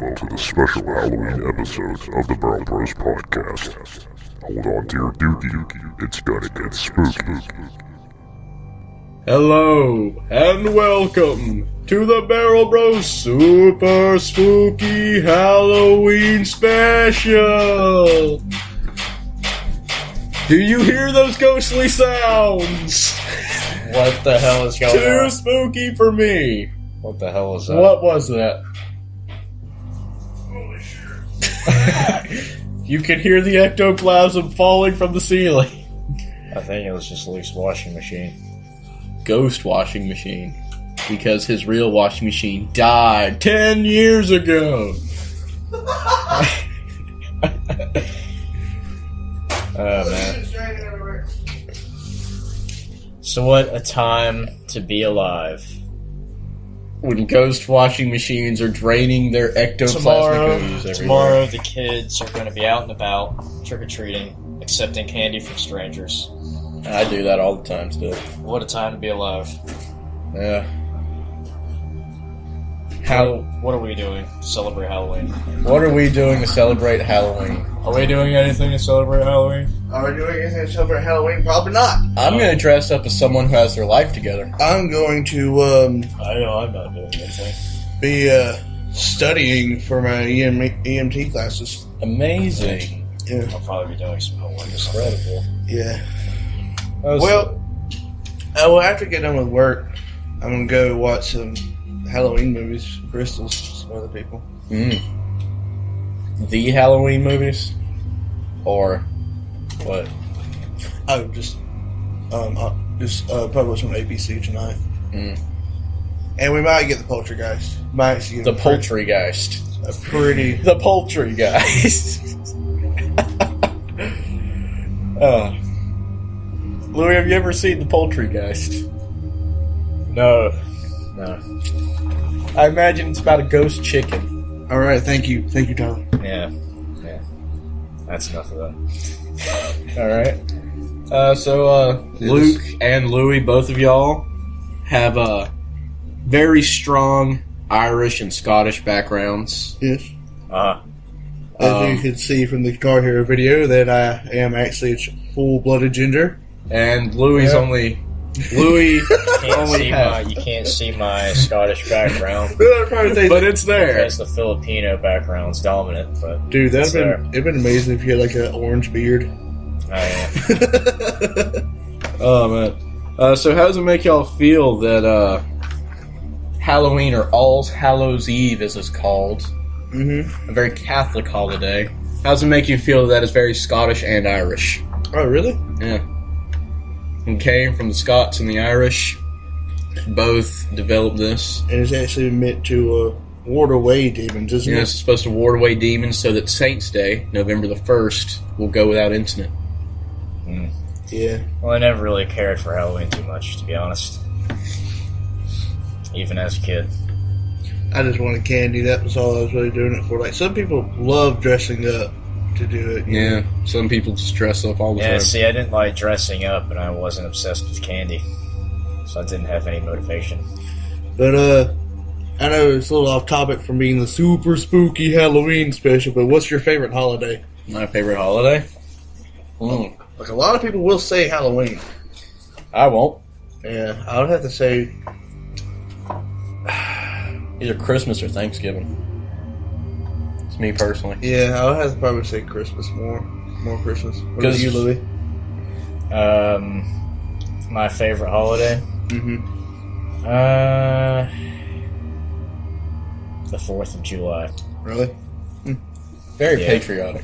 welcome to the special Halloween episode of the Barrel Bros podcast. Hold on to your dookie, it's gonna get spooky. Hello, and welcome to the Barrel Bros Super Spooky Halloween Special! Do you hear those ghostly sounds? What the hell is going Too on? spooky for me. What the hell is that? What was that? Holy shit. You could hear the ectoplasm falling from the ceiling. I think it was just Luke's washing machine. Ghost washing machine. Because his real washing machine died 10 years ago. Oh, man. So what a time to be alive. When ghost washing machines are draining their ectoplasmic ooze everywhere. Tomorrow the kids are going to be out and about, trick-or-treating, accepting candy from strangers. I do that all the time still. What a time to be alive. Yeah. What are we doing to celebrate Halloween? What are we doing to celebrate Halloween? Are we doing anything to celebrate Halloween? Are we doing anything to celebrate Halloween? Probably not. I'm going to dress up as someone who has their life together. I'm going to I know I'm not doing anything. be studying for my EMT classes. Amazing. Yeah, I'll probably be doing some homework or something. Incredible. yeah. Well, after I get done with work, I'm gonna go watch some Halloween movies. With Crystals, some other people. The Halloween movies? Or what? Oh, just published on ABC tonight. And we might get the Poltergeist. Might see The Poultrygeist. a pretty. The Poultrygeist. Louis, have you ever seen The Poultrygeist? No. I imagine it's about a ghost chicken. All right, thank you, Tyler. Yeah. That's enough of that. Alright. Luke and Louis, both of y'all, have very strong Irish and Scottish backgrounds. Yes. Uh-huh. As you can see from the Guitar Hero video, that I am actually a full-blooded ginger. And Louis only... Louis only has... You can't see my Scottish background. But it's there. Because the Filipino background's dominant, but Dude, it's it'd been amazing if you had like an orange beard. Oh, man. So how does it make y'all feel that Halloween, or All Hallows Eve as it's called, a very Catholic holiday, how does it make you feel that it's very Scottish and Irish? Oh, really? Yeah. It came from the Scots and the Irish. Both developed this. And it's actually meant to ward away demons, isn't It's it? supposed to ward away demons so that Saints' Day, November the 1st, will go without incident. Yeah. Well, I never really cared for Halloween too much, to be honest. Even as a kid. I just wanted candy. That was all I was really doing it for. Like, some people love dressing up to do it. you know? Some people just dress up all the Yeah, time. see, I didn't like dressing up, and I wasn't obsessed with candy. So I didn't have any motivation. But, I know it's a little off topic from being the super spooky Halloween special, but what's your favorite holiday? My favorite holiday? Like, a lot of people will say Halloween. I won't. Yeah, I would have to say, Either Christmas or Thanksgiving. It's me personally. yeah, I would have to probably say Christmas more. More Christmas. What about 'Cause- you, Louis? My favorite holiday? Mm-hmm. The 4th of July. Really? Very Yeah. patriotic.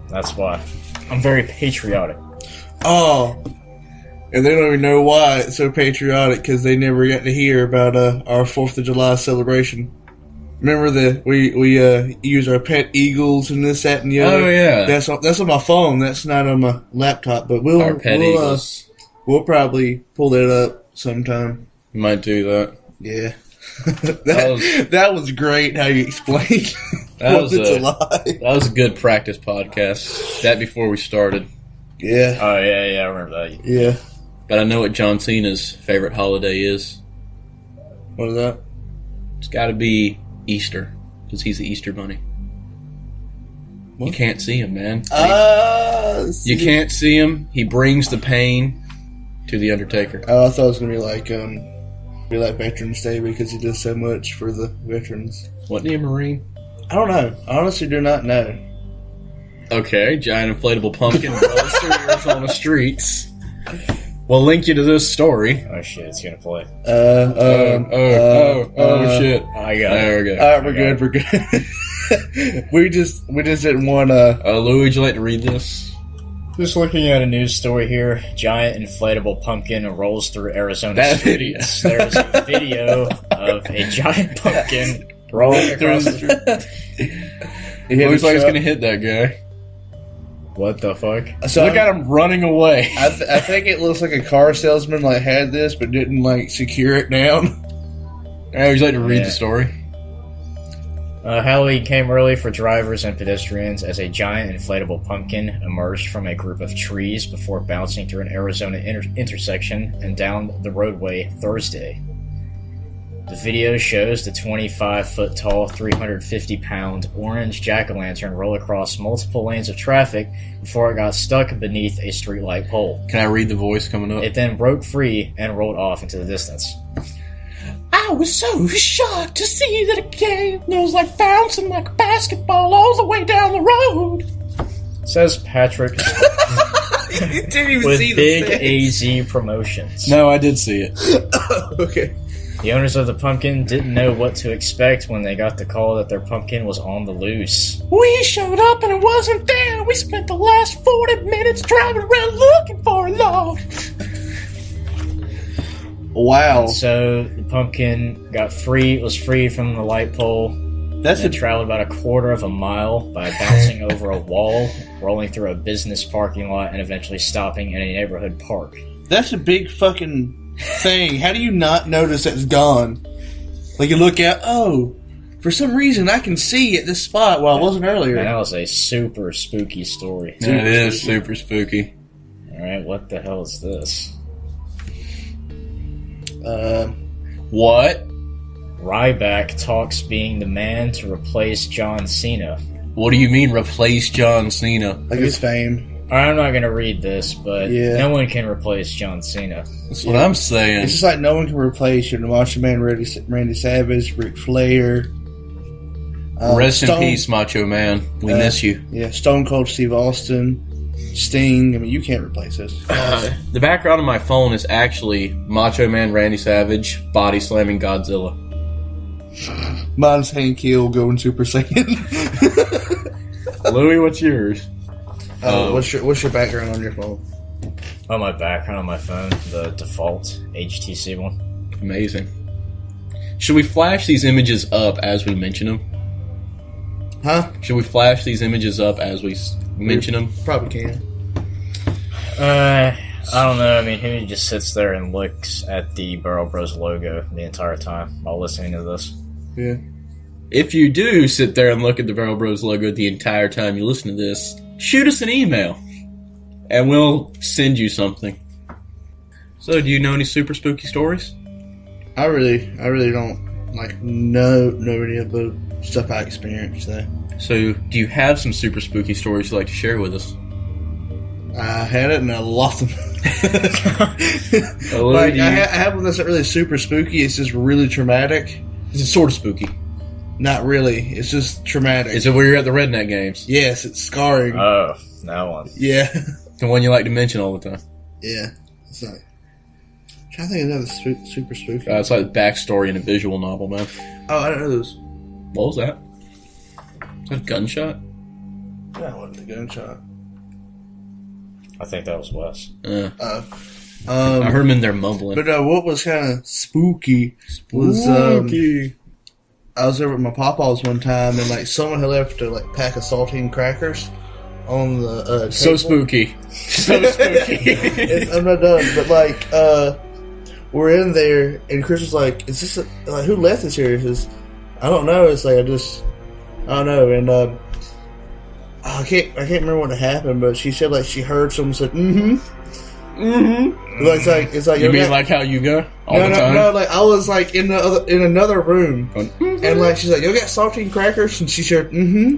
That's why. I'm very patriotic. Oh, and they don't even know why it's so patriotic because they never got to hear about our 4th of July celebration. Remember that we use our pet eagles and this, that, and the other? Oh, yeah. That's on my phone. That's not on my laptop. But Our pet eagles. We'll probably pull that up sometime. You might do that. Yeah. That that was great how you explained That was it's a- a lie. That was a good practice podcast. That before we started. Yeah. Oh, yeah, I remember that. Yeah. But I know what John Cena's favorite holiday is. What is that? It's got to be Easter. Because he's the Easter Bunny. You What? can't see him, man. See. You can't see him. He brings the pain to the Undertaker. Oh, I thought it was gonna be like Veterans Day because he does so much for the veterans. Wasn't he a Marine? I don't know. I honestly do not know. Okay, giant inflatable pumpkin rolls through Arizona streets. We'll link you to this story. Oh shit, it's gonna play. Shit. I got There it. we go. All right, we're good. We're good. we just didn't want to. Louis, would you like to read this? Just looking at a news story here. Giant inflatable pumpkin rolls through Arizona That streets. There's a video of a giant pumpkin rolling across the street. It looks like it's gonna hit that guy. What the fuck? So Look at him running away. I think it looks like a car salesman like had this but didn't like secure it down. Would you like to read Yeah. the story? Halloween came early for drivers and pedestrians as a giant inflatable pumpkin emerged from a group of trees before bouncing through an Arizona intersection and down the roadway Thursday. The video shows the 25-foot-tall, 350-pound orange jack-o'-lantern roll across multiple lanes of traffic before it got stuck beneath a streetlight pole. Can I read the voice coming up? It then broke free and rolled off into the distance. I was so shocked to see that it came. It was like bouncing like a basketball all the way down the road. Says Patrick You didn't even with see Big the AZ Promotions. No, I did see it. Okay. The owners of the pumpkin didn't know what to expect when they got the call that their pumpkin was on the loose. We showed up and it wasn't there. We spent the last 40 minutes driving around looking for it, Lord. Wow. So the pumpkin was freed from the light pole. That's Then traveled about a quarter of a mile by bouncing over a wall, rolling through a business parking lot, and eventually stopping in a neighborhood park. That's a big fucking thing. How do you not notice that it's gone? Like you look out, oh, for some reason I can see at this spot while I wasn't earlier. Man, that was a super spooky story. It is super spooky. Alright, what the hell is this? What? Ryback talks being the man to replace John Cena. What do you mean replace John Cena? Like his fame. I'm not going to read this, but Yeah. no one can replace John Cena. That's what I'm saying. It's just like no one can replace you. Macho Man, Randy Savage, Ric Flair. Rest in Stone- peace, Macho Man. We miss you. Yeah, Stone Cold Steve Austin, Sting. I mean, you can't replace us. The background of my phone is actually Macho Man Randy Savage body slamming Godzilla. Mine's Hank Hill going Super Saiyan. Louis, what's yours? What's your background on your phone? On my background on my phone, the default HTC one. Amazing. Should we flash these images up as we mention them? Huh? Should we flash these images up as we mention them? Probably can. I don't know. I mean, who just sits there and looks at the Barrel Bros logo the entire time while listening to this? Yeah. If you do sit there and look at the Barrel Bros logo the entire time you listen to this, shoot us an email, and we'll send you something. So, do you know any super spooky stories? I really don't know any of the stuff I experienced though. So, do you have some super spooky stories you'd like to share with us? I had it and I lost them. Louis, Like do you- I have one that's not really super spooky. It's just really traumatic. It's sort of spooky. Not really. It's just traumatic. Is it where you're at the redneck games? Yes, it's scarring. Oh, that one. Yeah, The one you like to mention all the time. yeah. It's not. I'm trying to think of another super spooky. It's like the backstory in a visual novel, man. Oh, I don't know those. What was that? Is that a gunshot? That wasn't a gunshot. I think that was Wes. I heard him in there mumbling. But what was kind of spooky was I was over at my papa's one time and like someone had left a like pack of saltine crackers on the So table. spooky. So spooky. I'm not done, but like we're in there and Chris was like, "Is this like who left this here?" He says, "I don't know." It's like I don't know, and I can't remember what happened, but she said like she heard someone said, "Mm-hmm," Mm-hmm. It's like You yo, mean got- like how you go all no, the time? no, like I was like in another room, Going, and like she's like, "You got saltine crackers?" And she said, "Mm-hmm."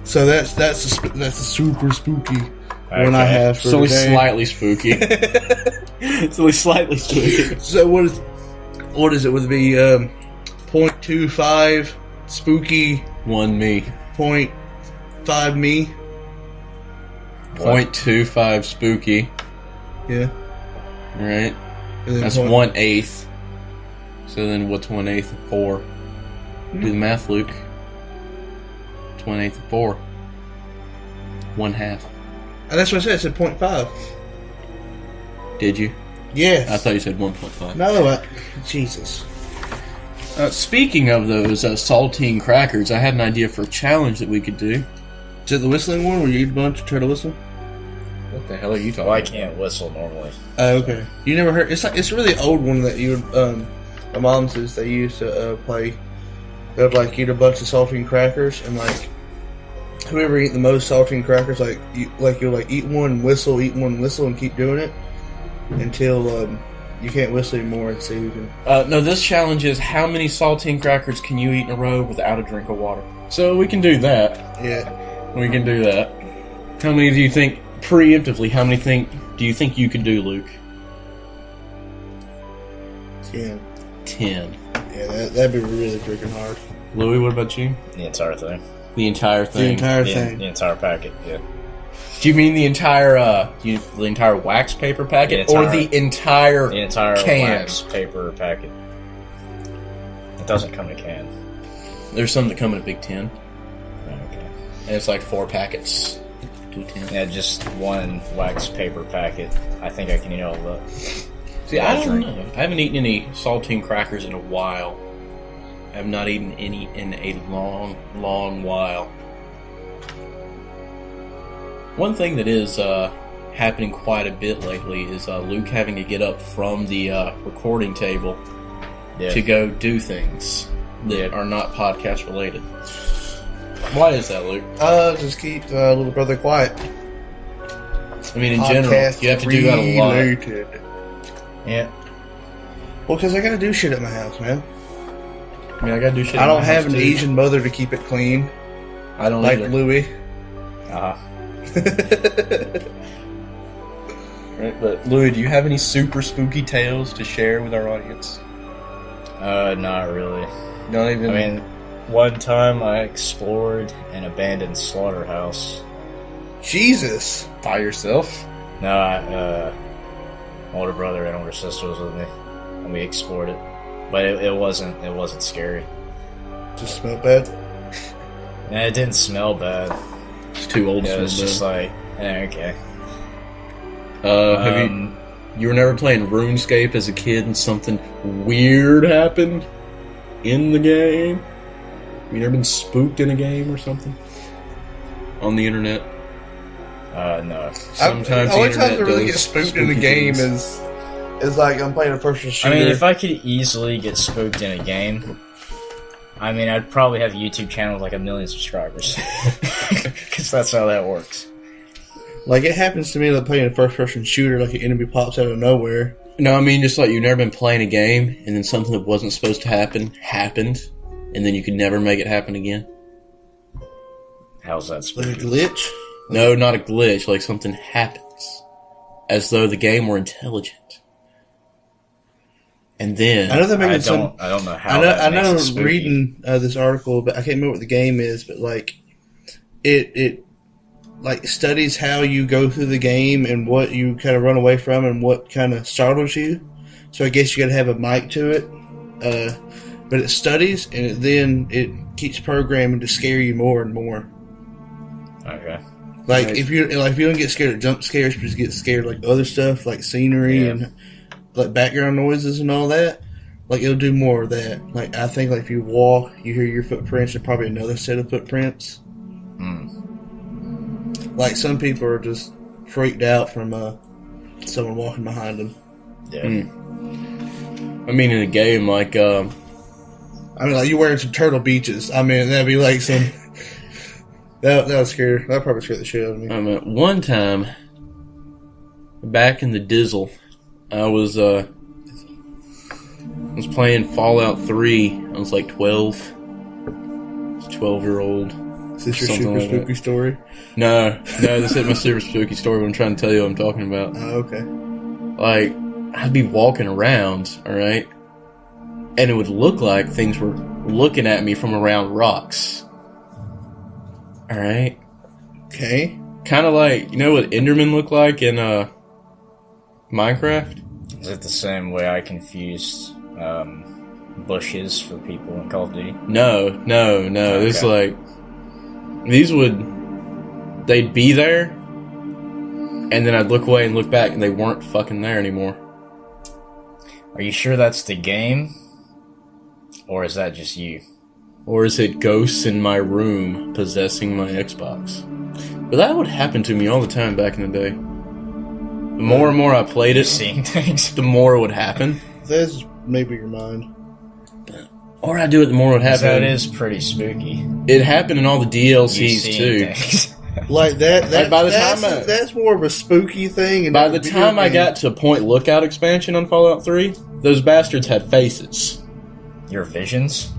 So that's a super spooky one I Okay. have for It's only today. slightly spooky. It's only slightly spooky. So what is it? Would it be 0.25 spooky, 1 me. 0.5 me? 0.25 spooky. Yeah. Right? And then That's 1/8. So then what's 1/8 of 4? Do the math, Luke. It's 1/8 of 4. 1/2. And that's what I said. I said 0.5. Did you? Yes. I thought you said 1.5. No, Jesus. Speaking of those saltine crackers, I had an idea for a challenge that we could do. Is it the whistling one where you eat a bunch and try to whistle? What the hell are you talking Well, I can't whistle normally. Okay. You never heard? It's a really old one that you my mom says they used to play. They'd like eat a bunch of saltine crackers and like whoever eat the most saltine crackers you'll eat one whistle and keep doing it until you can't whistle anymore and see who can. No, this challenge is how many saltine crackers can you eat in a row without a drink of water? So we can do that. Yeah. We can do that. How many do you think, preemptively, do you think you could do, Luke? 10. 10. Yeah, that'd be really freaking hard. Louis, what about you? The entire thing. The entire The thing. entire The, thing. the entire packet, yeah. Do you mean the entire wax paper packet, The or entire- the entire? The entire Can. wax paper packet. It doesn't come in a can. There's some that come in a big tin, Okay. and it's like 4 packets. 2 10. Yeah, just one wax paper packet. I think I can eat all of that. See, I don't know. I haven't eaten any saltine crackers in a while. I have not eaten any in a long, long while. One thing that is happening quite a bit lately is Luke having to get up from the recording table Yeah. to go do things that are not podcast related. Why is that, Luke? Just keep little brother quiet. I mean, in general, Podcast you have to do that a lot. related. Yeah. Well, because I gotta do shit at my house, man. I mean, I gotta do shit. I in don't my have house, an too. Asian mother to keep it clean, I don't like either. Louis. Uh-huh. Right? But Louis, do you have any super spooky tales to share with our audience? Not really. Not even. I mean, one time I explored an abandoned slaughterhouse. Jesus. by yourself. No, my older brother and older sister was with me, and we explored it. But it wasn't scary. Just smelled bad. And it didn't smell bad. It's too old It to was smell just bad. like, okay. Have you were never playing RuneScape as a kid and something weird happened in the game? You never been spooked in a game or something? On the internet? No. Sometimes the the only internet time I really does get spooked in the spooky game things. is like I'm playing a person shooter. I mean, if I could easily get spooked in a game, I mean, I'd probably have a YouTube channel with like 1 million subscribers. Because that's how that works. like it happens to me like playing a first person shooter, like an enemy pops out of nowhere. No, I mean just like you've never been playing a game and then something that wasn't supposed to happen happened, and then you could never make it happen again. How's that Like a spooky? glitch. No, not a glitch. Like something happens, as though the game were intelligent, and then I know they're I making some. don't know how I know. that I makes know. it spooky. Reading this article, but I can't remember what the game is. But like, it like studies how you go through the game and what you kind of run away from and what kind of startles you. So I guess you got to have a mic to it. But it studies and then it keeps programming to scare you more and more. Okay. Like Nice. if you don't get scared of jump scares, but you get scared like other stuff like scenery Yeah. and like background noises and all that. Like it'll do more of that. Like I think like if you walk, you hear your footprints and probably another set of footprints. Like some people are just freaked out from someone walking behind them. Yeah. I mean in a game like I mean, like you wearing some Turtle Beaches. I mean, that'd be like some. That would scare. That probably scare the shit out of me. one time back in the Dizzle, I was playing Fallout 3. I was like 12. 12-year-old. Is this your Something super like spooky that. story? No, this isn't my super spooky story, but I'm trying to tell you what I'm talking about. Oh, okay. Like, I'd be walking around, alright? And it would look like things were looking at me from around rocks. Alright? Okay. Kind of like, you know what Endermen look like in Minecraft? Is it the same way I confused bushes for people in Call of Duty? No. Okay. It's like, they'd be there, and then I'd look away and look back, and they weren't fucking there anymore. Are you sure that's the game? Or is that just you? Or is it ghosts in my room possessing my Xbox? But that would happen to me all the time back in the day. The more and more I played it, Seeing things? the more it would happen. That's maybe your mind. Or I do it, the more it would happen. That is pretty spooky. It happened in all the You DLCs seeing too. things. Like that. Like, by the that's, time I- that's more of a spooky thing. And By not the a video time I game. got to Point Lookout expansion on Fallout 3, those bastards had faces. Your visions?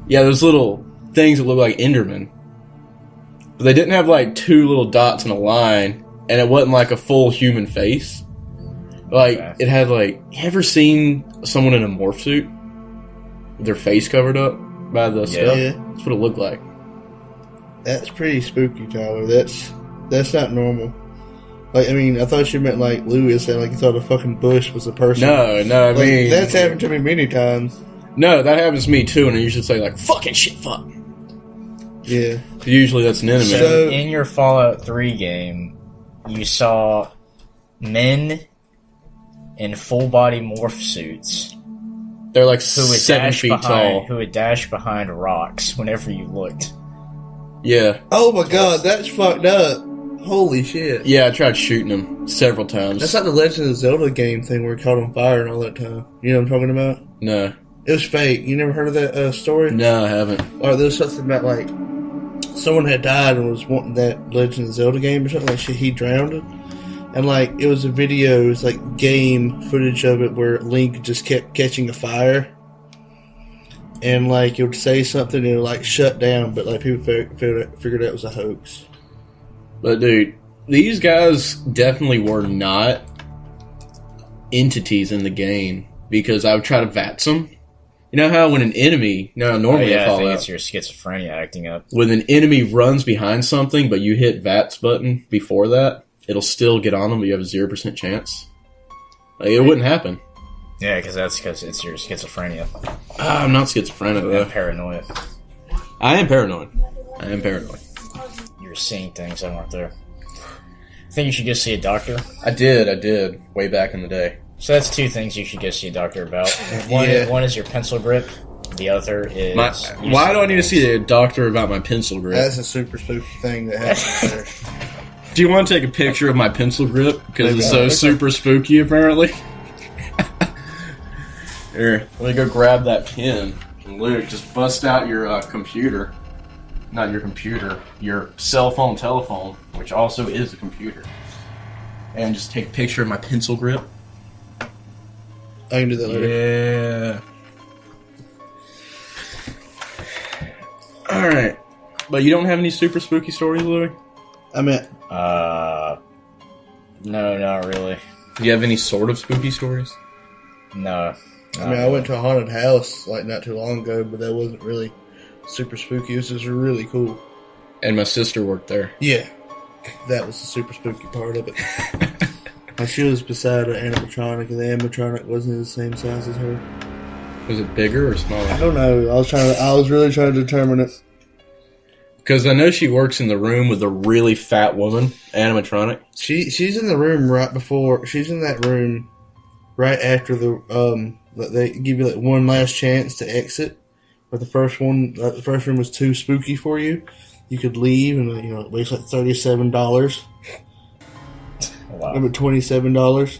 Yeah, those little things that look like Endermen. But they didn't have like two little dots in a line, and it wasn't like a full human face. Like, Okay. it had like, you ever seen someone in a morph suit? With their face covered up by the stuff? Yeah. That's what it looked like. That's pretty spooky, Tyler. That's not normal. Like, I mean, I thought you meant like Lewis, and like you thought a fucking bush was a person. No, I Like, mean... that's happened to me many times. No, that happens to me too, and I usually say like, fucking shit, fuck. Yeah. Usually that's an enemy. So- In your Fallout 3 game, you saw men in full body morph suits They're like who would 7 dash feet behind tall. who would dash behind rocks whenever you looked. Yeah. Oh my god, that's fucked up. Holy shit. Yeah, I tried shooting them several times. That's like the Legend of Zelda game thing where it caught on fire and all that time. You know what I'm talking about? No. It was fake. You never heard of that story? No, I haven't. Or there was something about like someone had died and was wanting that Legend of Zelda game or something like shit. He drowned it. And like it was a video, it was like game footage of it where Link just kept catching a fire. And like it would say something and it would like shut down, but like people figured that was a hoax. But dude, these guys definitely were not entities in the game because I would try to VATS them. You know how when an enemy, normally I think Fallout, it's your schizophrenia acting up. when an enemy runs behind something, but you hit VATS button before that, it'll still get on them, but you have a 0% chance. Like, it wouldn't happen. Yeah, because it's your schizophrenia I'm not schizophrenic and though. paranoia. I am paranoid. You're seeing things that aren't there. I think you should go see a doctor. I did, way back in the day. So that's two things you should go see a doctor about. Yeah. One is your pencil grip. The other is... Why do I need to see a doctor about my pencil grip? That's a super spooky thing that happened there. Do you want to take a picture of my pencil grip? Because it's Maybe. so super spooky, apparently. Here, let me go grab that pen. And Luke, just bust out your computer. Not your computer, your cell phone telephone, which also is a computer. And just take a picture of my pencil grip. I can do that later. Yeah. Alright. But you don't have any super spooky stories, Louis? I mean, No, not really. Do you have any sort of spooky stories? No. I went to a haunted house like not too long ago, but that wasn't really super spooky. It was just really cool. And my sister worked there. Yeah, that was the super spooky part of it. Like she was beside an animatronic, and the animatronic wasn't the same size as her. Was it bigger or I smaller? don't know. I was really trying to determine it. Because I know she works in the room with a really fat woman, animatronic. She's in the room right before. She's in that room right after the they give you like one last chance to exit. But the first one, the first room was too spooky for you. You could leave, and it waits like $37. Wow. Maybe $27.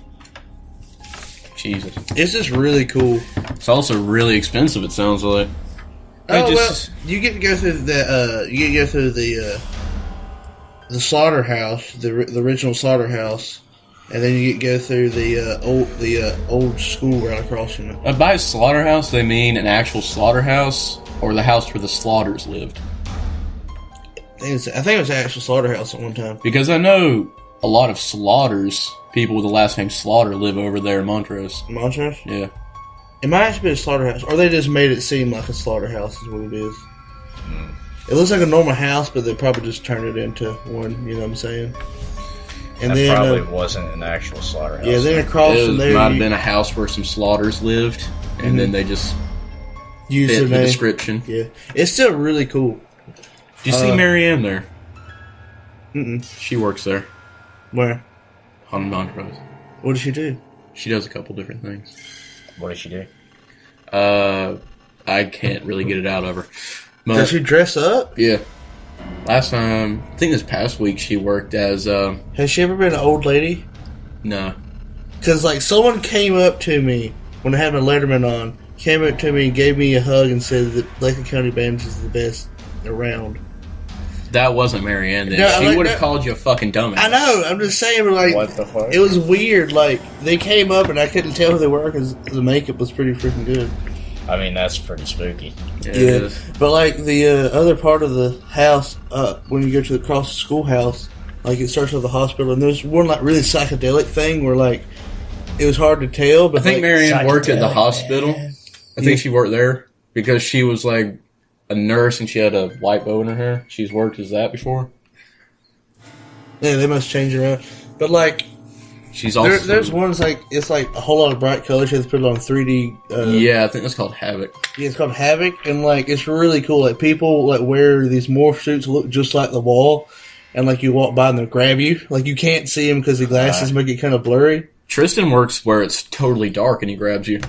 Jesus. It's just really cool. It's also really expensive, it sounds like. You get to go through the you get to go through the slaughterhouse, the original slaughterhouse, And then you go through the old school right across from it. By slaughterhouse, they mean an actual slaughterhouse or the house where the slaughters lived. I think it was an actual slaughterhouse at one time. Because I know a lot of slaughters, people with the last name Slaughter, live over there in Montrose. Montrose? Yeah. It might actually be a slaughterhouse, or they just made it seem like a slaughterhouse is what it is. It looks like a normal house, but they probably just turned it into one. You know what I'm saying? And That then probably wasn't an actual slaughterhouse. yeah, then across from there, might have been a house where some slaughters lived, and then they just use fit the the name. description. Yeah, it's still really cool. Do you see Marianne there? Mm-mm. She works there Where? on Montrose. What did she do? She does a couple different things. What did she do? I can't really get it out of her. But, Does she dress up? yeah. Last time, I think this past week, she worked as, Has she ever been an old lady? no. Because, like, someone came up to me when I had my Letterman on, came up to me and gave me a hug and said that Lincoln County Bandits is the best around. That wasn't Marianne then. No, she like, would have no. called you a fucking dumbass. I know, I'm just saying, but, like, What the fuck? it was weird. Like, they came up and I couldn't tell who they were because the makeup was pretty freaking good. I mean, that's pretty spooky. Yeah, it Yeah, is. but like the other part of the house, when you go to across the schoolhouse, like it starts with the hospital, and there's one like really psychedelic thing where like it was hard to tell. But I think like, Marianne worked at the Psychedelic, hospital. man. I think she worked there because she was like a nurse and she had a white bow in her hair. She's worked as that before. yeah, they must change it around. But like She's also there's ones like it's like a whole lot of bright colors. You have to put it on 3D. yeah, I think that's called Havoc. Yeah, it's called Havoc, and like it's really cool. Like people like wear these morph suits, look just like the wall, and like you walk by and they'll grab you. Like you can't see them because the glasses make it kind of blurry. Tristan works where it's totally dark and he grabs you.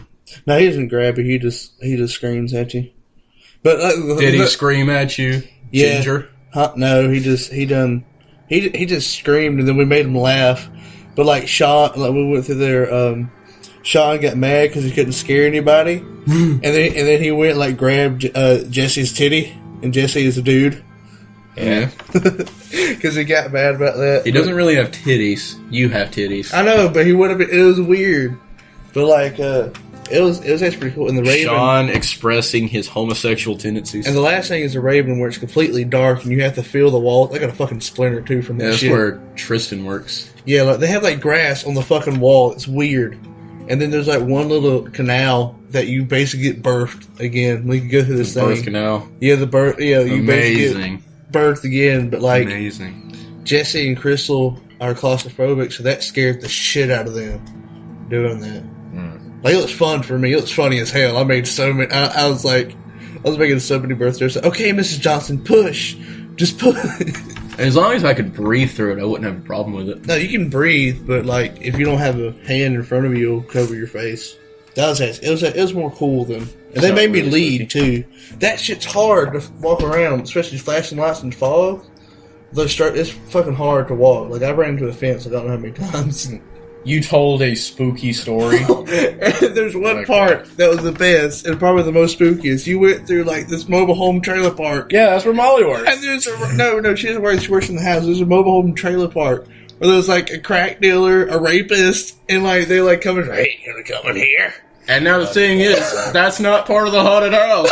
No, he doesn't grab you. He just screams at you. But Did he scream at you, Yeah. Ginger? Huh? No, he just screamed, and then we made him laugh. But like Sean, like we went through there. Sean got mad because he couldn't scare anybody, and then he went like grabbed Jesse's titty, and Jesse is a dude Yeah. because he got mad about that. He doesn't really have titties. You have titties. I know, but he would have been. It was weird, but like it was actually pretty cool. And the Raven. Sean expressing his homosexual tendencies. And the last thing is the Raven, where it's completely dark and you have to feel the wall. They got a fucking splinter too from that That's shit. where Tristan works. Yeah, like they have like grass on the fucking wall. It's weird. And then there's like one little canal that you basically get birthed again. We can go through this Birth thing. canal. Yeah, the birth. Yeah, you basically Amazing. get birthed again. But like Amazing. Jesse and Crystal are claustrophobic, so that scared the shit out of them doing that. Like it was fun for me. It was funny as hell. I made so many. I was making so many birthdays. Okay, Mrs. Johnson, push, just push. As long as I could breathe through it, I wouldn't have a problem with it. No, you can breathe, but like if you don't have a hand in front of you, it'll cover your face. That was it. Was more cool than. And they Not made me really lead too. That shit's hard to walk around, especially flashing lights and fog. It's fucking hard to walk. Like I ran into a fence. I don't know how many times. You told a spooky story. And there's one Okay. part that was the best and probably the most spookiest. You went through like this mobile home trailer park. Yeah, that's where Molly works. And there's no, she doesn't work. She works in the house. There's a mobile home trailer park where there's like a crack dealer, a rapist, and like they like come in. Hey, you gonna come in here? And now the thing is, that's not part of the haunted house.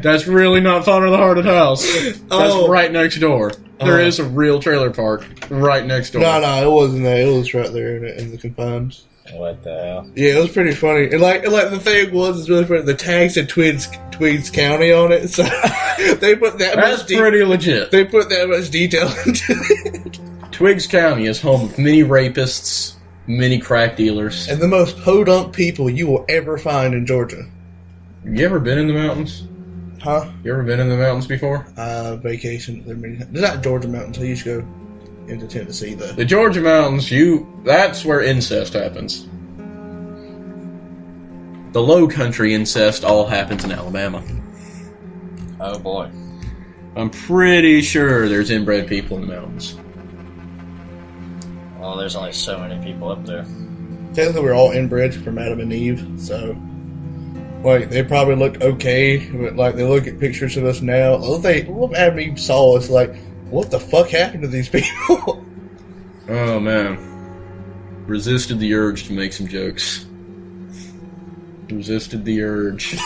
That's really not part of the haunted house. That's Oh. right next door. There Oh. is a real trailer park right next door. No, it wasn't that. It was right there in the confines. What the hell? Yeah, it was pretty funny. And like the thing was, it's really funny. The tag said Tweeds County on it, so they put that That's much. pretty legit. They put that much detail into it. Twiggs County is home of many rapists, many crack dealers. And the most podunk people you will ever find in Georgia. You ever been in the mountains? Huh? You ever been in the mountains before? Vacation. They're not Georgia mountains. I used to go into Tennessee, though. The Georgia mountains, that's where incest happens. The low country incest all happens in Alabama. Oh boy. I'm pretty sure there's inbred people in the mountains. Well, there's only so many people up there. Technically, we're all inbred from Adam and Eve, so... Like, they probably look okay, but, like, they look at pictures of us now. What Adam and Eve saw us, like, what the fuck happened to these people? Oh man. Resisted the urge to make some jokes. Resisted the urge.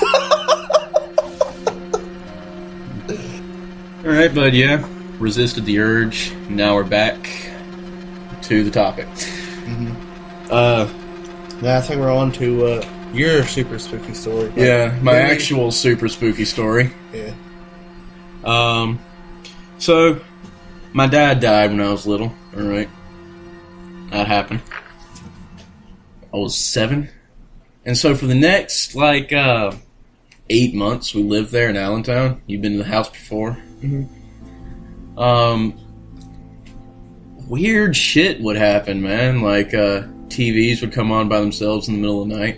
Alright, but yeah. Resisted the urge. Now we're back to the topic. Now I think we're on to your super spooky story. Yeah, my maybe- actual super spooky story. Yeah. So, my dad died when I was little, alright? That happened. I was 7. And so for the next, 8 months, we lived there in Allentown. You've been to the house before? Mm-hmm. Weird shit would happen, man. TVs would come on by themselves in the middle of the night.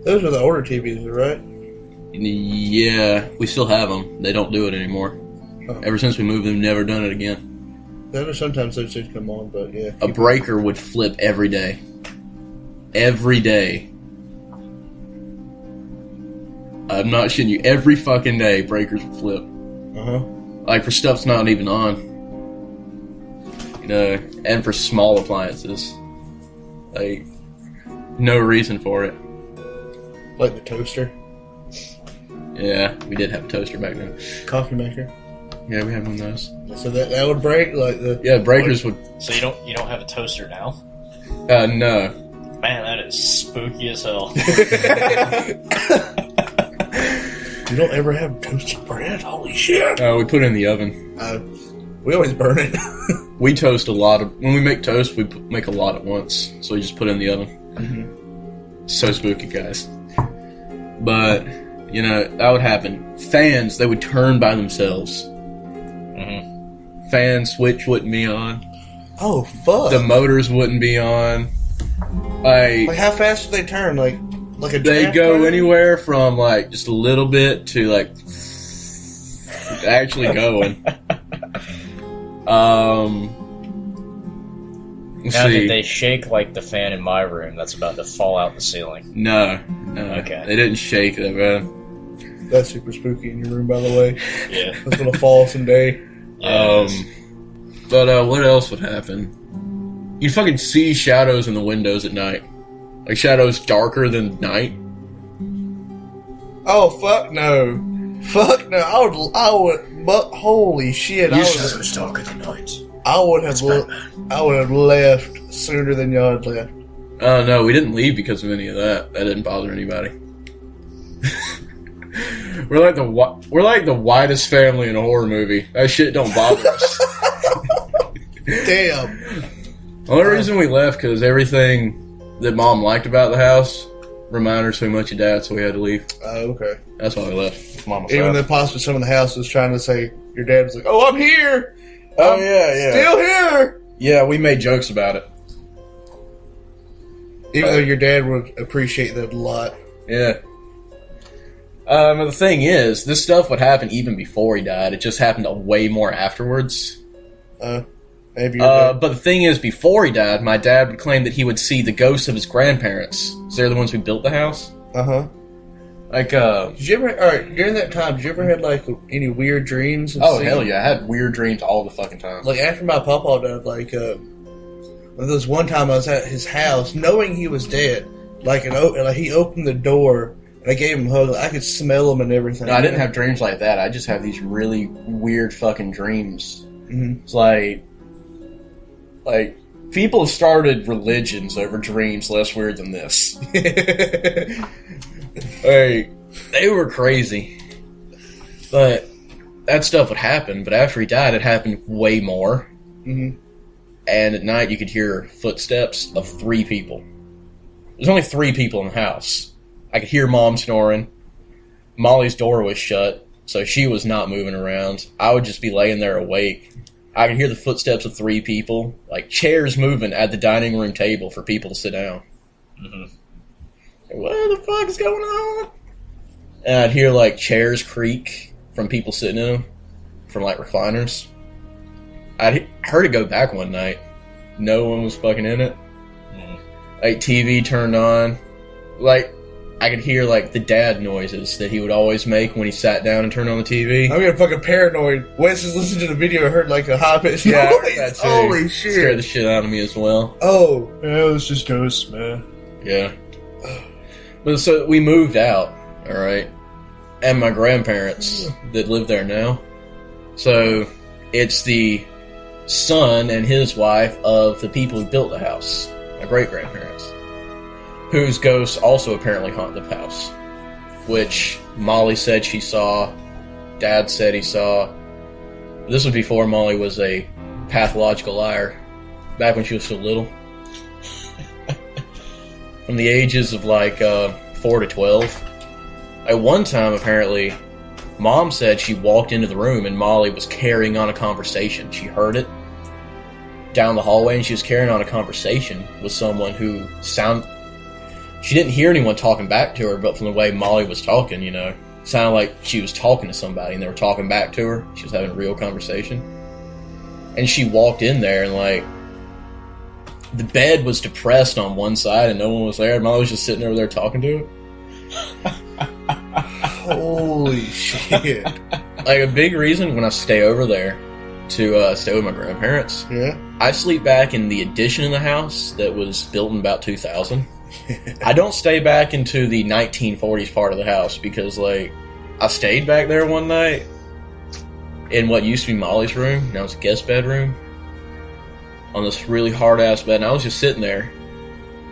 Those are the older TVs, right? Yeah, we still have them. They don't do it anymore. Oh. Ever since we moved, they've never done it again. I know sometimes those things come on, but yeah. A breaker would flip every day. Every day. I'm not shitting you. Every fucking day, breakers would flip. For stuff's not even on. And for small appliances. No reason for it. Like the toaster, Yeah, we did have a toaster back then. coffee maker. Yeah, we had one of those. So that would break like the. Yeah, breakers would. So you don't have a toaster now? No. Man, that is spooky as hell. You don't ever have toasted bread? Holy shit! We put it in the oven. We always burn it. We toast a lot of. When we make toast, we make a lot at once. So we just put it in the oven. So spooky, guys. But, that would happen. Fans, they would turn by themselves. Fan switch wouldn't be on. Oh fuck! The motors wouldn't be on. Like how fast do they turn? Like a They draft go car? anywhere from just a little bit to actually going. Let's Now, see. did they shake like the fan in my room that's about to fall out the ceiling? No. Okay. They didn't shake it, man. That's super spooky in your room, by the way. Yeah. That's gonna fall someday. But what else would happen? You'd fucking see shadows in the windows at night. Like shadows darker than night. Oh fuck no! Fuck no! I would. But holy shit! I darker than night. would have left sooner than y'all had left. Oh no, we didn't leave because of any of that. That didn't bother anybody. We're like the whitest family in a horror movie. That shit don't bother us. Damn. The only reason we left because everything that Mom liked about the house reminded her so much of Dad, so we had to leave. Oh, okay. That's why we left. Mom was Even out. though possibly some of the house was trying to say your dad was like, "Oh, I'm here. Oh, I'm yeah. still here." Yeah, we made jokes about it. Even though your dad would appreciate that a lot. Yeah. The thing is, this stuff would happen even before he died. It just happened way more afterwards. Maybe your dad. But the thing is, before he died, my dad would claim that he would see the ghosts of his grandparents. So they're the ones who built the house. Did you ever? All right, during that time, did you ever had any weird dreams? and Oh, see- hell yeah. I had weird dreams all the fucking time. Like after my papa died, there was one time I was at his house, knowing he was dead. He opened the door and I gave him a hug. I could smell him and everything. No, I didn't have dreams like that. I just have these really weird fucking dreams. Mhm. It's like people have started religions over dreams less weird than this. They were crazy. But that stuff would happen, but after he died, it happened way more. Mhm. And at night, you could hear footsteps of 3 people. There's only 3 people in the house. I could hear Mom snoring. Molly's door was shut, so she was not moving around. I would just be laying there awake. I could hear the footsteps of 3 people, like chairs moving at the dining room table for people to sit down. What the fuck is going on? And I'd hear chairs creak from people sitting in them, from recliners. I heard it go back one night. No one was fucking in it. TV turned on. I could hear, like, the dad noises that he would always make when he sat down and turned on the TV. I'm getting fucking paranoid. Wes just listened to the video and heard like a high pitched Yeah, I heard noise. that too. Holy shit. Scared the shit out of me as well. Oh. Yeah, it was just ghosts, man. Yeah. But so we moved out, alright? And my grandparents that live there now. So it's the son and his wife of the people who built the house. My great grandparents. Whose ghosts also apparently haunt the house. Which Molly said she saw. Dad said he saw. This was before Molly was a pathological liar. Back when she was so little. From the ages of like 4 to 12. At one time, apparently, Mom said she walked into the room and Molly was carrying on a conversation. She heard it down the hallway and she was carrying on a conversation with someone who she didn't hear anyone talking back to her, but from the way Molly was talking, you know, it sounded like she was talking to somebody and they were talking back to her. She was having a real conversation. And she walked in there and like, the bed was depressed on one side and no one was there, and Molly was just sitting over there talking to her. Holy shit. Like, a big reason when I stay over there to stay with my grandparents, Yeah. I sleep back in the addition of the house that was built in about 2000. I don't stay back into the 1940s part of the house because, like, I stayed back there one night in what used to be Molly's room. Now it's a guest bedroom. On this really hard-ass bed, and I was just sitting there.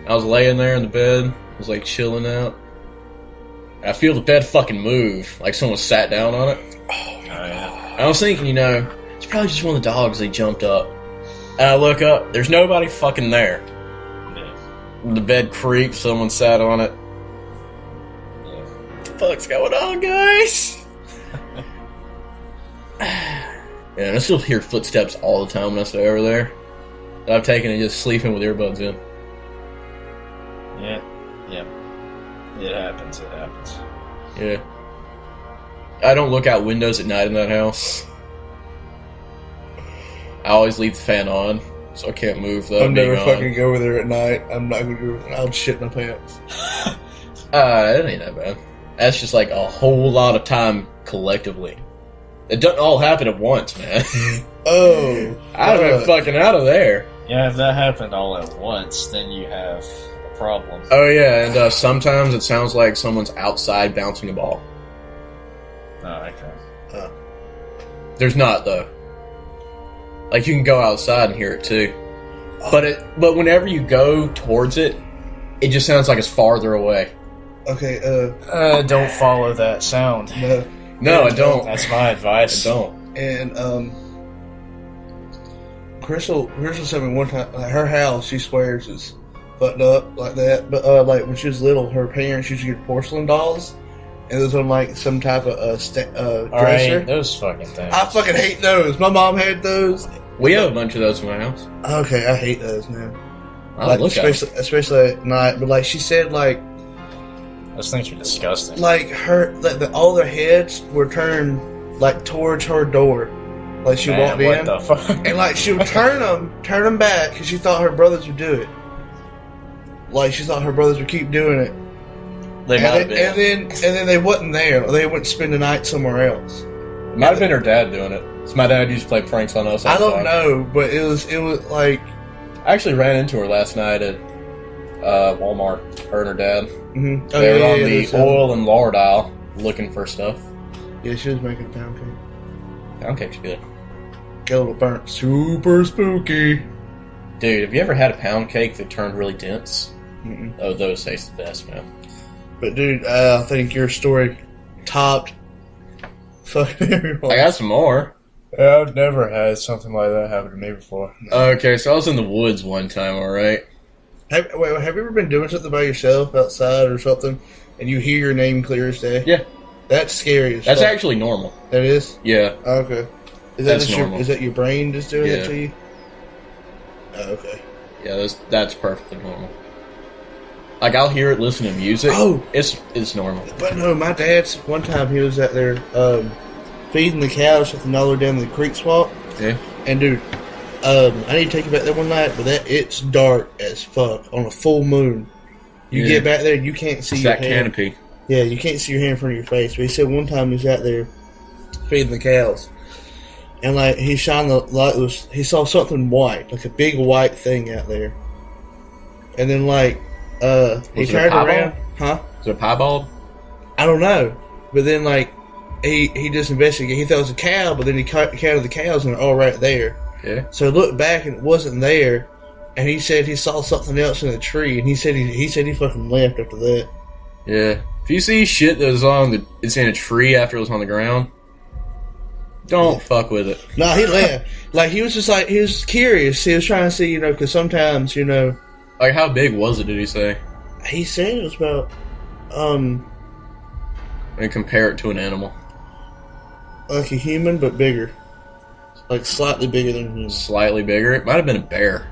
I was laying there in the bed. I was, like, chilling out. And I feel the bed fucking move, like someone sat down on it. Oh, yeah. I was thinking, you know, it's probably just one of the dogs. They jumped up. And I look up. There's nobody fucking there. Yeah. The bed creaked. Someone sat on it. Yeah. What the fuck's going on, guys? And I still hear footsteps all the time when I stay over there. And I've taken and just sleeping with earbuds in. Yeah. Yeah. It happens. It happens. Yeah. I don't look out windows at night in that house. I always leave the fan on, so I can't move though. I'm never being fucking go over there at night. I'm not gonna go over there. I'll shit my pants. It ain't that bad. That's just like a whole lot of time collectively. It doesn't all happen at once, man. Oh. I've been fucking out of there. Yeah, if that happened all at once, then you have a problem. Oh yeah, and sometimes it sounds like someone's outside bouncing a ball. Oh, okay. There's not though. Like you can go outside and hear it too. But whenever you go towards it, it just sounds like it's farther away. Okay, Don't follow that sound. no. No, I don't. That's my advice. I don't. And, Crystal told me one time, like, her house, she swears, is fucked up like that. But, like, when she was little, her parents used to get porcelain dolls, and it was on, like, some type of, dresser. Alright, those fucking things. I fucking hate those. My mom had those. We have a bunch of those in my house. Okay, I hate those now. I Like, look at 'em. especially at night. But, like, she said, like, Those things are disgusting. all their heads were turned, like, towards her door. Like, she Man, walked what in. the fuck? And, like, she would turn them back, because she thought her brothers would do it. Like, she thought her brothers would keep doing it. They might have been. And then they wasn't there. They went to spend the night somewhere else. Might have been her dad doing it. 'Cause my dad used to play pranks on us. All I the don't time. know, but it was like, I actually ran into her last night at Walmart. Her and her dad. mm-hmm. They were on the there's, oil and lard aisle looking for stuff. Yeah, she was making a pound cake. Pound cake's good. Get a little burnt. Super spooky. Dude, have you ever had a pound cake that turned really dense? Mm-mm. Oh, those taste the best, man. But dude, I think your story topped fucking everyone. I got some more. Yeah, I've never had something like that happen to me before. Okay, so I was in the woods one time, alright? Have you ever been doing something by yourself outside or something, and you hear your name clear as day? Yeah. That's scary as That's fuck. actually normal. That is? Yeah. Okay. Is that That's just normal. is that your brain just doing Yeah. it to you? Oh, okay. Yeah, that's perfectly normal. Like, I'll hear it, listen to music. Oh! It's normal. But no, my dad's, one time he was out there feeding the cows something all the way down the creek swamp. Yeah. And dude, I need to take you back there one night, but it's dark as fuck on a full moon. You get back there, you can't see It's your that hand. canopy. Yeah, you can't see your hand in front of your face. But he said one time he was out there feeding the cows, and like he shined the light. He saw something white, like a big white thing out there, and then like he Was it a turned piebald? around, huh? Is it a piebald? I don't know, but then like he just investigated. He thought it was a cow, but then he counted the cows and they're all right there. Yeah. So he looked back and it wasn't there, and he said he saw something else in the tree, and he said he fucking left after that. Yeah. If you see shit that's it's in a tree after it was on the ground, don't fuck with it. No, he left. Like he was just like he was curious. He was trying to see, because sometimes Like, how big was it, did he say? he said it was about And compare it to an animal. like a human but bigger, like slightly bigger than a human. Slightly bigger. It might have been a bear.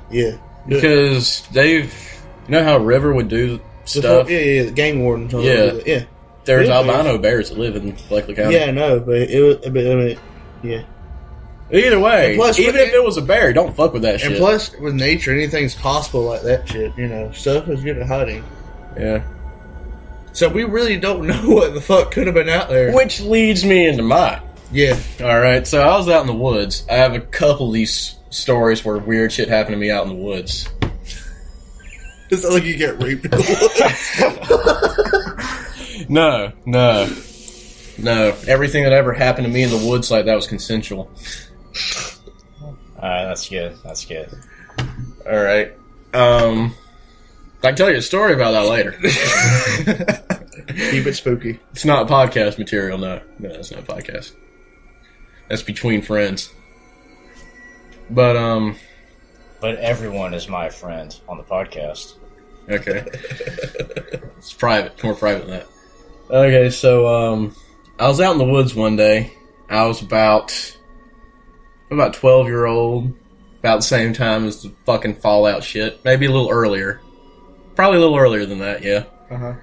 Yeah, Because you know how River would do stuff? Yeah, the game warden. Yeah. Yeah. There's Yeah, albino bears that live in Blakely County. Yeah, I know, but it was. But, I mean, yeah. Either way, And plus, even with if it was a bear, don't fuck with that shit. And plus, with nature, anything's possible like that shit. Stuff is good at hiding. Yeah. So we really don't know what the fuck could have been out there. Which leads me into mine. Yeah. Alright, so I was out in the woods. I have a couple of these stories where weird shit happened to me out in the woods. It's not like you get raped in the woods. No. Everything that ever happened to me in the woods like that was consensual. That's good. That's good. Alright. I can tell you a story about that later. Keep it spooky. It's not podcast material, no. No, it's not podcast. That's between friends. But everyone is my friend on the podcast. okay. It's private, more private than that. Okay, so I was out in the woods one day. I was about 12-year-old, about the same time as the fucking Fallout shit. Maybe a little earlier. Probably a little earlier than that, yeah. Uh-huh.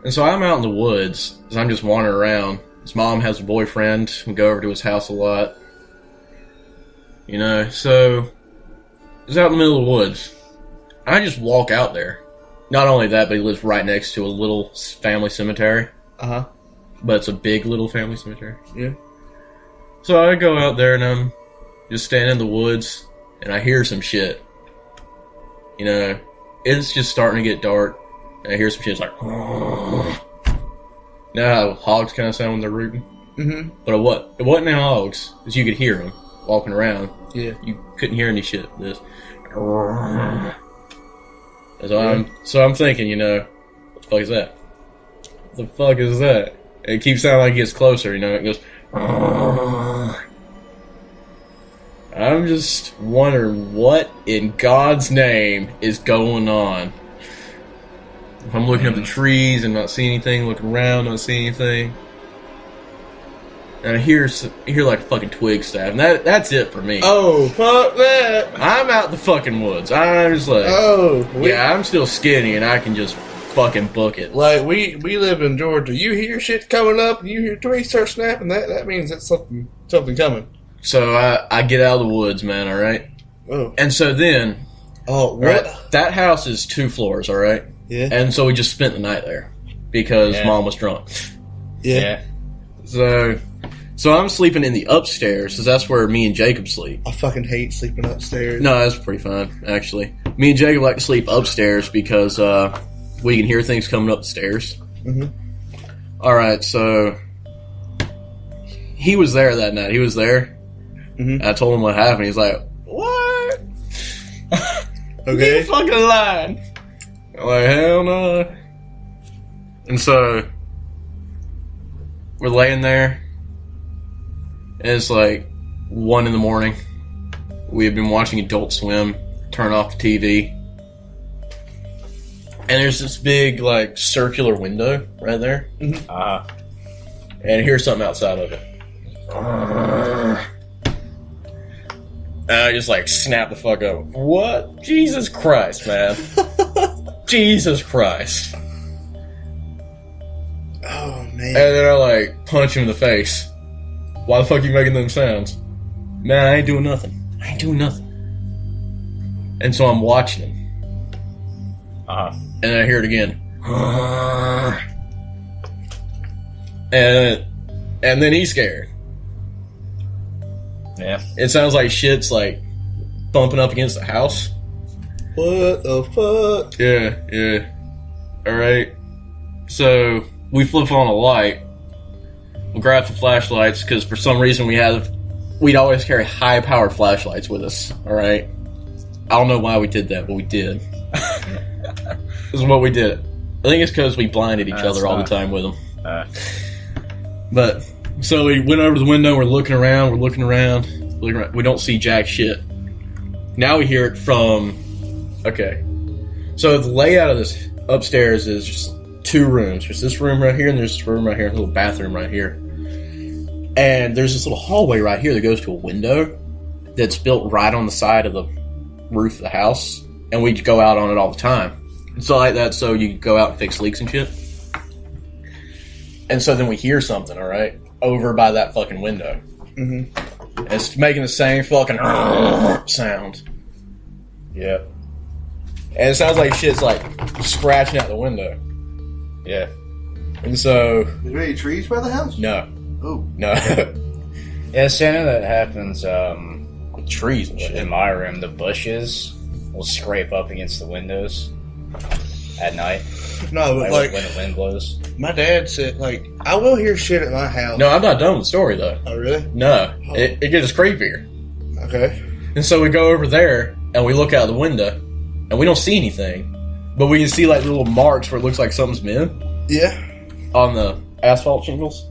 And so I'm out in the woods, as I'm just wandering around. His mom has a boyfriend, and go over to his house a lot. So he's out in the middle of the woods. I just walk out there. Not only that, but he lives right next to a little family cemetery. Uh-huh. But it's a big little family cemetery. Yeah. So I go out there and I'm just standing in the woods and I hear some shit. It's just starting to get dark. And I hear some shit. It's like, you know how hogs kind of sound when they're rooting? Mm-hmm. But it wasn't hogs, because you could hear them walking around. Yeah. You couldn't hear any shit. This. So I'm thinking, what the fuck is that? What the fuck is that? And it keeps sounding like it gets closer, it goes. I'm just wondering what in God's name is going on. I'm looking up the trees and not seeing anything, looking around, not seeing anything. And I hear like a fucking twig snap, and that's it for me. Oh, fuck that. I'm out the fucking woods. I'm just like, I'm still skinny, and I can just fucking book it. Like, we live in Georgia. You hear shit coming up, and you hear twigs start snapping, that means that's something coming. So I get out of the woods, man, alright? Oh. And so then, Oh, what? right, that house is 2 floors, alright? Yeah. And so we just spent the night there, because Mom was drunk. Yeah. So I'm sleeping in the upstairs, because that's where me and Jacob sleep. I fucking hate sleeping upstairs. No, that's pretty fun, actually. Me and Jacob like to sleep upstairs because we can hear things coming up the stairs. Mm-hmm. Alright, so he was there that night. He was there. Mm-hmm. I told him what happened. He's like, what? Okay. You fucking lying. I'm like, hell no. And so we're laying there. And it's like 1 a.m. We had been watching Adult Swim. Turn off the TV. And there's this big, like, circular window right there. Mm-hmm. And here's something outside of it. And I just, like, snap the fuck up. What? Jesus Christ, man. Jesus Christ. Oh, man. And then I, like, punch him in the face. Why the fuck are you making them sounds? Man, I ain't doing nothing. And so I'm watching him. And and then I hear it again. And then he's scared. Yeah. It sounds like shit's like bumping up against the house. What the fuck? Yeah. Alright. So, we flip on a light. We grab the flashlights, because for some reason we'd always carry high-powered flashlights with us. Alright? I don't know why we did that, but we did. This is what we did. I think it's because we blinded each other all the time with them. But, so we went over to the window, we're looking around. We don't see jack shit. Now we hear it from... Okay. So the layout of this upstairs is just 2 rooms. There's this room right here, and there's this room right here, and a little bathroom right here. And there's this little hallway right here that goes to a window that's built right on the side of the roof of the house. And we go out on it all the time. It's like that so you can go out and fix leaks and shit. And so then we hear something, alright? Over by that fucking window. Mm-hmm. And it's making the same fucking sound. Yeah. And it sounds like shit's like scratching out the window. Yeah. And so... Is there any trees by the house? No. Oh. No. Yeah, so I know that happens Trees and shit. in my room. The bushes will scrape up against the windows at night. No, but Like like, when the wind blows. my dad said, like, I will hear shit at my house. No, I'm not done with the story, though. Oh, really? No. It gets creepier. Okay. And so we go over there, and we look out the window, and we don't see anything. But we can see, like, little marks where it looks like something's been Yeah. on the asphalt shingles.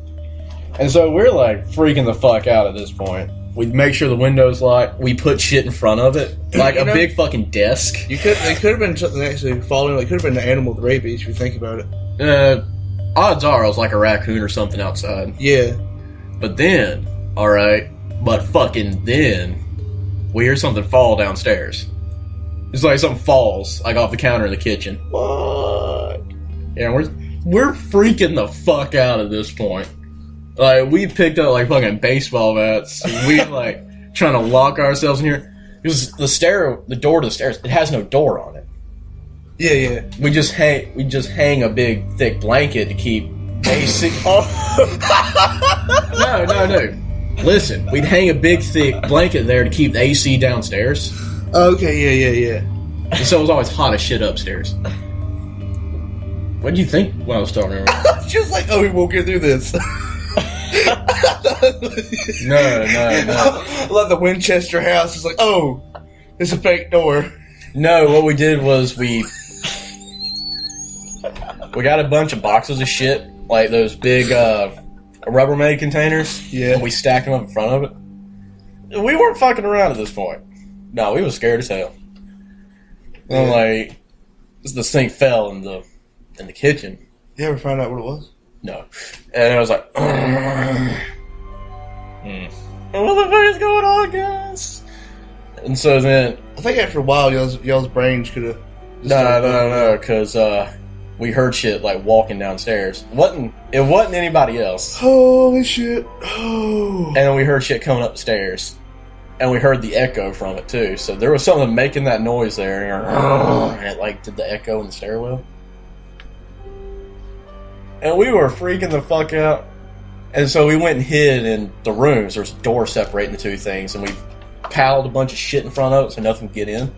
And so we're, like, freaking the fuck out at this point. We make sure the window's locked. We put shit in front of it. Like You a know- big fucking desk. They could have been something actually falling. It could have been an animal with rabies if you think about it. Odds are it was like a raccoon or something outside. Yeah. But then, alright, we hear something fall downstairs. It's like something falls, like off the counter in the kitchen. What? Yeah, we're freaking the fuck out at this point. Like, we picked up like fucking baseball bats. We like trying to lock ourselves in here. Because the door to the stairs, it has no door on it. Yeah. We just hang a big thick blanket to keep AC. No. Listen, we'd hang a big thick blanket there to keep the AC downstairs. Okay, yeah. And so it was always hot as shit upstairs. What did you think when I was talking about? She was like, oh, we won't get through this. No. I love the Winchester house. It's like, oh, it's a fake door. No, what we did was we got a bunch of boxes of shit, like those big Rubbermaid containers. Yeah. And we stacked them up in front of it. We weren't fucking around at this point. No, we was scared as hell. And I'm like, this thing fell in the kitchen. You ever find out what it was? No. And I was like, what the fuck is going on, guys? And so then, I think after a while, y'all's brains could have. no, because we heard shit like walking downstairs. It wasn't anybody else. Holy shit! Oh. And then we heard shit coming up the stairs, and we heard the echo from it too. So there was something making that noise there, and it like did the echo in the stairwell. And we were freaking the fuck out. And so we went and hid in the rooms. There's a door separating the two things, and we piled a bunch of shit in front of it so nothing could get in.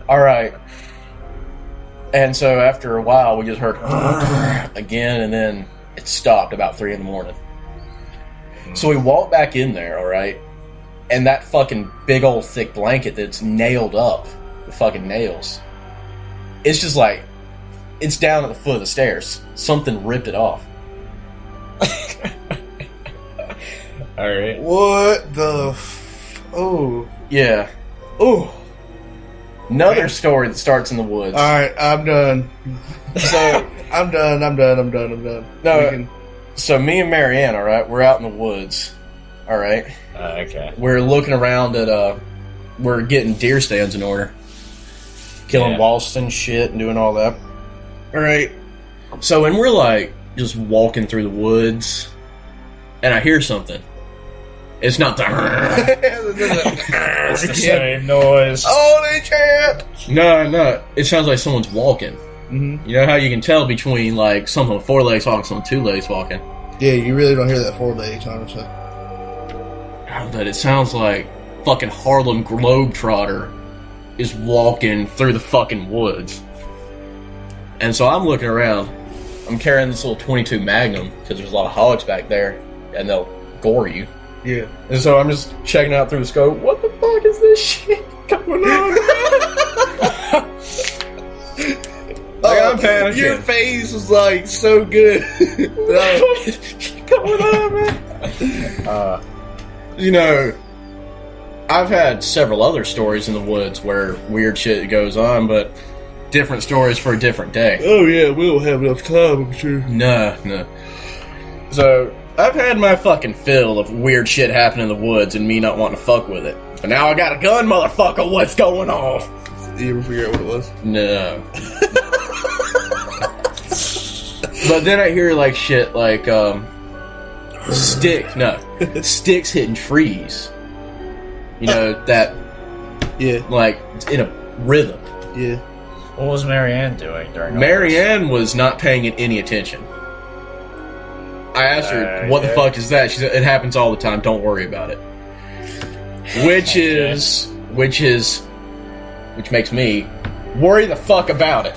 Alright. And so after a while, we just heard again, and then it stopped about 3 in the morning. So we walked back in there, alright? And that fucking big old thick blanket that's nailed up with fucking nails, it's just like, it's down at the foot of the stairs. Something ripped it off. Alright. What the? Oh. Yeah. Oh. Another story that starts in the woods. All right, I'm done. So, I'm done. No. We can- so me and Marianne, alright, we're out in the woods. Alright. Okay. We're looking around at, we're getting deer stands in order. Killing Yeah. walrus and shit and doing all that. All right. So when we're like just walking through the woods, and I hear something, It's not the. It's the same noise. Holy champ! No. It sounds like someone's walking. Mm-hmm. You know how you can tell between like someone with 4 legs walking, someone with 2 legs walking. Yeah, you really don't hear that 4 legs, honestly. But it sounds like fucking Harlem Globetrotter is walking through the fucking woods. And so I'm looking around. I'm carrying this little 22 Magnum because there's a lot of hogs back there, and they'll gore you. Yeah. And so I'm just checking out through the scope. What the fuck is this shit going on? Like, I'm panicking. Your face was like so good. What's going on, man? You know, I've had several other stories in the woods where weird shit goes on, but different stories for a different day. Oh yeah, we don't have enough time, I'm sure. No. So, I've had my fucking fill of weird shit happen in the woods and me not wanting to fuck with it. But now I got a gun, motherfucker, what's going on? You ever figure out what it was? No. But then I hear like shit like sticks hitting trees. You know, that Yeah. like in a rhythm. Yeah. What was Marianne doing during all Marianne was not paying it any attention. I asked her, what the fuck is that? She said, it happens all the time, don't worry about it. Which makes me worry the fuck about it.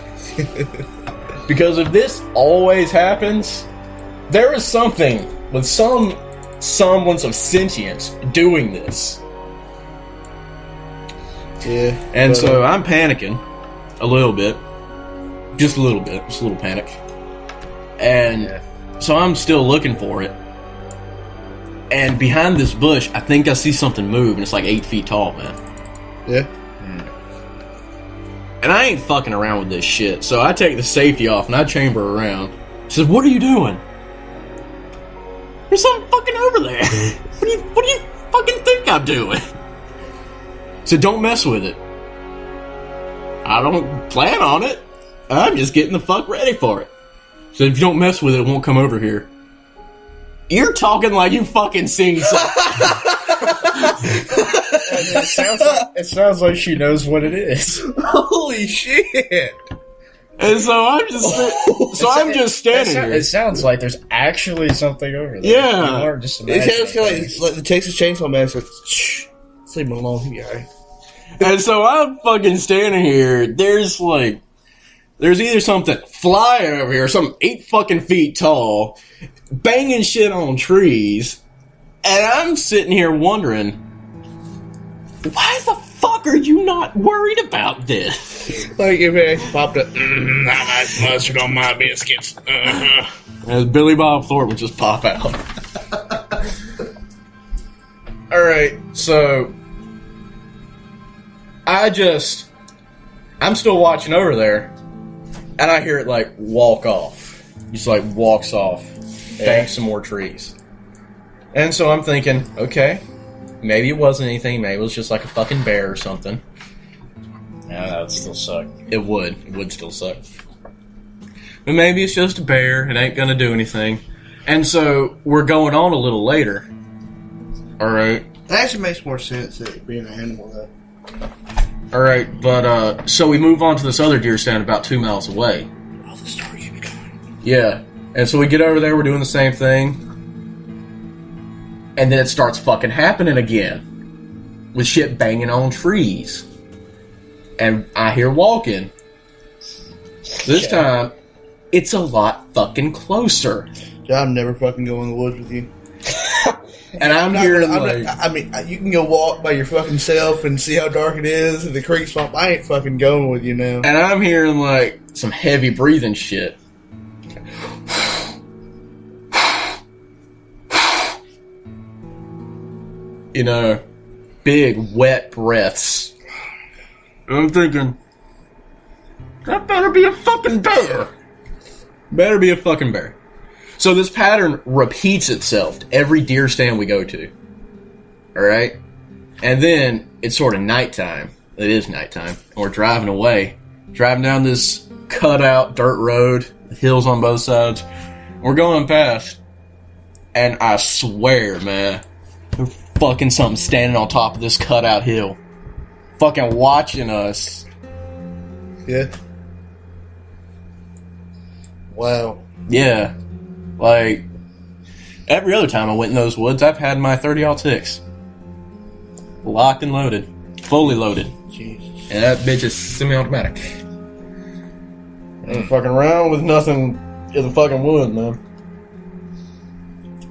Because if this always happens, there is something with some semblance of sentience doing this. Yeah. And so I'm panicking a little bit. Just a little panic. And so I'm still looking for it. And behind this bush, I think I see something move, and it's like 8 feet tall, man. Yeah. And I ain't fucking around with this shit, so I take the safety off and I chamber around. She says, what are you doing? There's something fucking over there. What do you fucking think I'm doing? So don't mess with it. I don't plan on it. I'm just getting the fuck ready for it. So if you don't mess with it, it won't come over here. You're talking like you fucking seen something. It sounds like she knows what it is. Holy shit! And so I'm just standing here. It sounds like there's actually something over there. Yeah. You weren't just It's kind imagining of like the Texas Chainsaw Massacre. Shh. Leave him alone, you guy. And so I'm fucking standing here. There's either something flying over here, something 8 fucking feet tall, banging shit on trees, and I'm sitting here wondering, why the fuck are you not worried about this? Like if it actually popped up, not nice mustard on my biscuits. As Billy Bob Thornton would just pop out. Alright, so I'm still watching over there, and I hear it like walk off. Just like walks off, banks some more trees. And so I'm thinking, okay, maybe it wasn't anything, maybe it was just like a fucking bear or something. Yeah, that would still suck. It would still suck. But maybe it's just a bear, it ain't gonna do anything. And so we're going on a little later. Alright. That actually makes more sense than it being an animal, though. Alright, but so we move on to this other deer stand about 2 miles away. All the stories keep going. Yeah. And so we get over there, we're doing the same thing. And then it starts fucking happening again. With shit banging on trees. And I hear walking. This time, it's a lot fucking closer. I'm never fucking going in the woods with you. And I'm hearing like... I mean, you can go walk by your fucking self and see how dark it is in the creek swamp. I ain't fucking going with you now. And I'm hearing like some heavy breathing shit. You know, big wet breaths. And I'm thinking, that better be a fucking bear. Better be a fucking bear. So this pattern repeats itself to every deer stand we go to. Alright? And then it's sort of nighttime. It is nighttime. And we're driving away. Driving down this cut-out dirt road. Hills on both sides. We're going past. And I swear, man, there fucking something standing on top of this cutout hill. Fucking watching us. Yeah. Wow. Yeah. Like, every other time I went in those woods, I've had my 30-06. Locked and loaded. Fully loaded. Jeez. And that bitch is semi-automatic. Ain't fucking around with nothing in the fucking wood, man.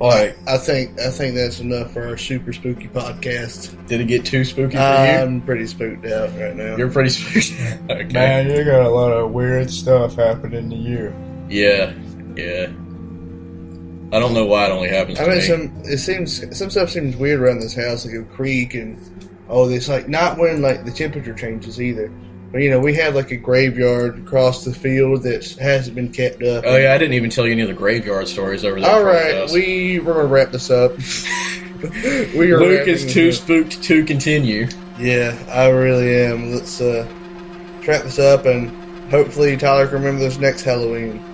Like, I think that's enough for our super spooky podcast. did it get too spooky for you? I'm pretty spooked out right now. You're pretty spooky. Okay. Man, you got a lot of weird stuff happening to you. Yeah. I don't know why it only happens to me. some stuff seems weird around this house, like a creek and all this. Like not when like the temperature changes either. But we have like a graveyard across the field that hasn't been kept up. Oh yeah, I didn't even tell you any of the graveyard stories over there. All right, we're gonna wrap this up. Luke is too spooked to continue. Yeah, I really am. Let's wrap this up, and hopefully Tyler can remember this next Halloween.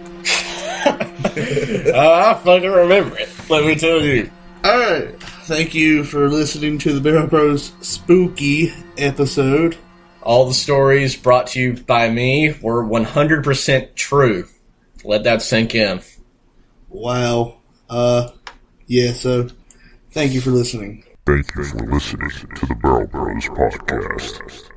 I fucking remember it. Let me tell you. Alright. Thank you for listening to the Barrel Bros spooky episode. All the stories brought to you by me were 100% true. Let that sink in. Wow. Yeah, so thank you for listening. Thank you for listening to the Barrel Bros podcast.